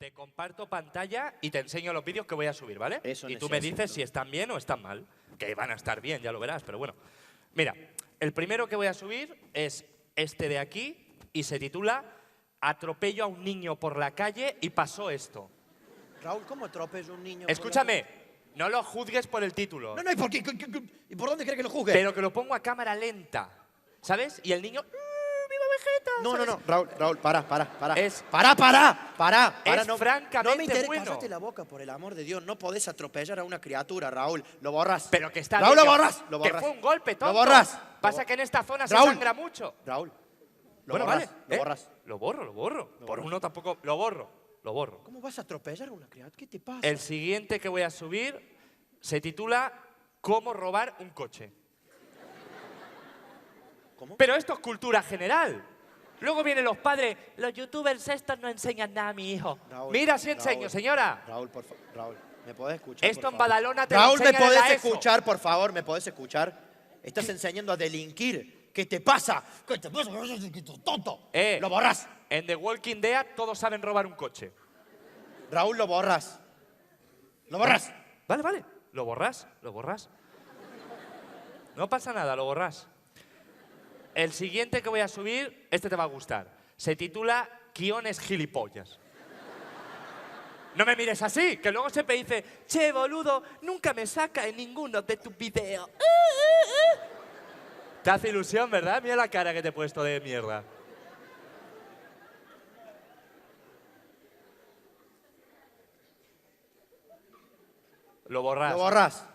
Te comparto pantalla y te enseño los vídeos que voy a subir, ¿vale? Eso y tú me dices si están bien o están mal. Que van a estar bien, ya lo verás, pero bueno. Mira, el primero que voy a subir es este de aquí y se titula Atropello a un niño por la calle y pasó esto. Raúl, ¿cómo atropello a un niño? Escúchame, no lo juzgues por el título. No, ¿y por qué? ¿Y por dónde crees que lo juzgue? Pero que lo pongo a cámara lenta, ¿sabes? Y el niño... ¡Viva Vegeta! No, ¿sabes? no, Raúl, para. Es- Para. Es no, francamente no me interesa. bueno. Cállate la boca, por el amor de Dios. No podés atropellar a una criatura, Raúl. Lo borras. Pero que está Raúl, bien, lo borras. Que fue un golpe, tonto. Lo borras. Pasa que en esta zona se Raúl. sangra mucho. Raúl, lo Bueno, borras. vale. Lo borras. Lo borro. Por uno tampoco... Lo borro. ¿Cómo vas a atropellar a una criatura? ¿Qué te pasa? El siguiente que voy a subir se titula ¿Cómo robar un coche? ¿Cómo? Pero esto es cultura general. Luego vienen los padres, los youtubers estos no enseñan nada a mi hijo. Raúl, Mira si enseño, Raúl. señora. Raúl, por favor. Raúl, ¿me podés escuchar, Esto por en favor? Badalona te lo Raúl, ¿me enseñan en la podés ESO. escuchar, por favor? ¿Me podés escuchar? Estás enseñando a delinquir. ¿Qué te pasa? ¿Qué te pasa? ¡Tonto! Lo borras. En The Walking Dead todos saben robar un coche. Raúl, lo borras. Lo borras. Vale. Lo borras. No pasa nada, lo borras. El siguiente que voy a subir, este te va a gustar. Se titula Guiones gilipollas. No me mires así, que luego siempre dice, che, boludo, nunca me saca en ninguno de tus videos. Te hace ilusión, ¿verdad? Mira la cara que te he puesto de mierda. Lo borras. Lo borras.